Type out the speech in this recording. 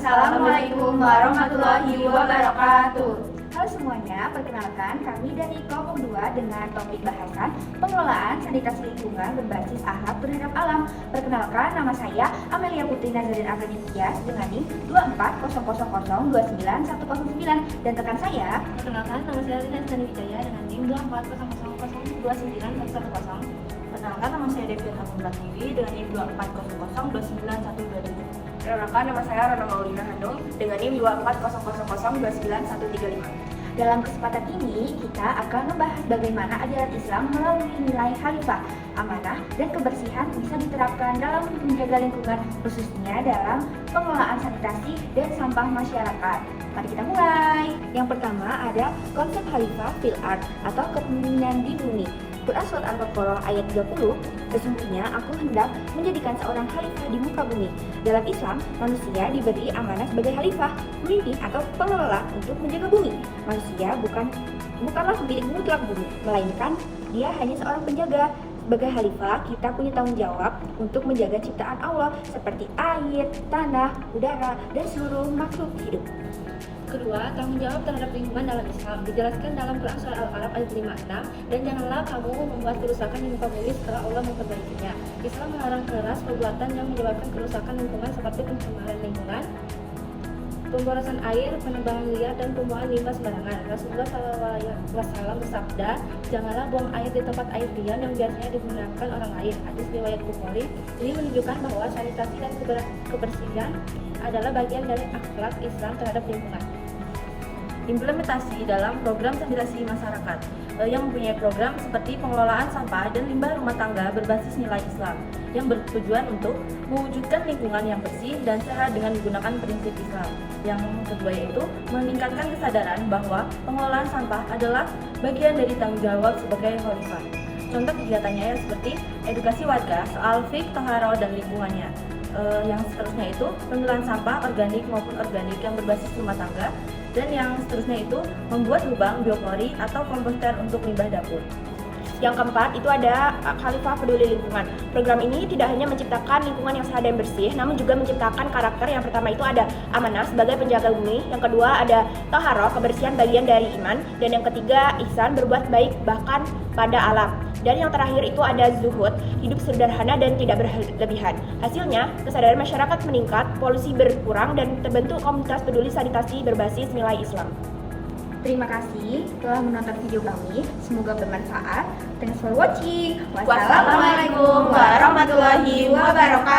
Assalamualaikum warahmatullahi wabarakatuh. Halo semuanya, perkenalkan kami dari kelompok 2 dengan topik bahasan pengelolaan sanitasi lingkungan berbasis akhlak terhadap alam. Perkenalkan, nama saya Amelia Putri Nazarin Afrodisias dengan NIM 2400029109 dan rekan saya. Perkenalkan, nama saya Rina Stani Wijaya dengan NIM 2400029110. Perkenalkan, nama saya Devin Agung Pratiwi dengan NIM 2400291127. Perkenalkan, nama saya Rana Maulina Handung dengan NIM 2400029135. Dalam kesempatan ini, kita akan membahas bagaimana ajaran Islam melalui nilai khalifah, amanah, dan kebersihan bisa diterapkan dalam menjaga lingkungan, khususnya dalam pengelolaan sanitasi dan sampah masyarakat. Mari kita mulai. Yang pertama ada konsep khalifah fil ard atau kepemimpinan di bumi. Quran Surat Al-Baqarah ayat 30, sesungguhnya aku hendak menjadikan seorang khalifah di muka bumi. Dalam Islam, manusia diberi amanah sebagai khalifah, pemimpin atau pengelola untuk menjaga bumi. Manusia bukanlah pemilik mutlak bumi, melainkan dia hanya seorang penjaga. Sebagai khalifah, kita punya tanggung jawab untuk menjaga ciptaan Allah seperti air, tanah, udara, dan seluruh makhluk hidup. Kedua, tanggung jawab terhadap lingkungan dalam Islam dijelaskan dalam Quran Surah Al-Araf ayat 56, dan janganlah kamu membuat kerusakan di muka bumi setelah Allah memperbaikinya. Islam melarang keras perbuatan yang menyebabkan kerusakan lingkungan seperti pencemaran lingkungan, pemborosan air, penebangan liar, dan pembuangan limbah sembarangan. Rasulullah SAW bersabda, janganlah buang air di tempat air diam yang biasanya digunakan orang lain. Hadis riwayat Bukhari. Ini menunjukkan bahwa sanitasi dan kebersihan adalah bagian dari akhlak Islam terhadap lingkungan. Implementasi dalam program sanitasi masyarakat yang mempunyai program seperti pengelolaan sampah dan limbah rumah tangga berbasis nilai Islam yang bertujuan untuk mewujudkan lingkungan yang bersih dan sehat dengan menggunakan prinsip Islam. Yang kedua yaitu meningkatkan kesadaran bahwa pengelolaan sampah adalah bagian dari tanggung jawab sebagai khalifah. Contoh kegiatannya ya seperti edukasi warga soal fiqh, toharo, dan lingkungannya. Yang seterusnya itu pemilahan sampah organik maupun organik yang berbasis rumah tangga, dan yang seterusnya itu membuat lubang biopori atau komposter untuk limbah dapur. Yang keempat itu ada Khalifah Peduli Lingkungan. Program ini tidak hanya menciptakan lingkungan yang sehat dan bersih, namun juga menciptakan karakter. Yang pertama itu ada amanah sebagai penjaga bumi, yang kedua ada toharo, kebersihan bagian dari iman, dan yang ketiga ihsan, berbuat baik bahkan pada alam. Dan yang terakhir itu ada zuhud, hidup sederhana dan tidak berlebihan. Hasilnya, kesadaran masyarakat meningkat, polusi berkurang, dan terbentuk komunitas peduli sanitasi berbasis nilai Islam. Terima kasih telah menonton video kami, semoga bermanfaat. Thanks for watching. Wassalamualaikum warahmatullahi wabarakatuh.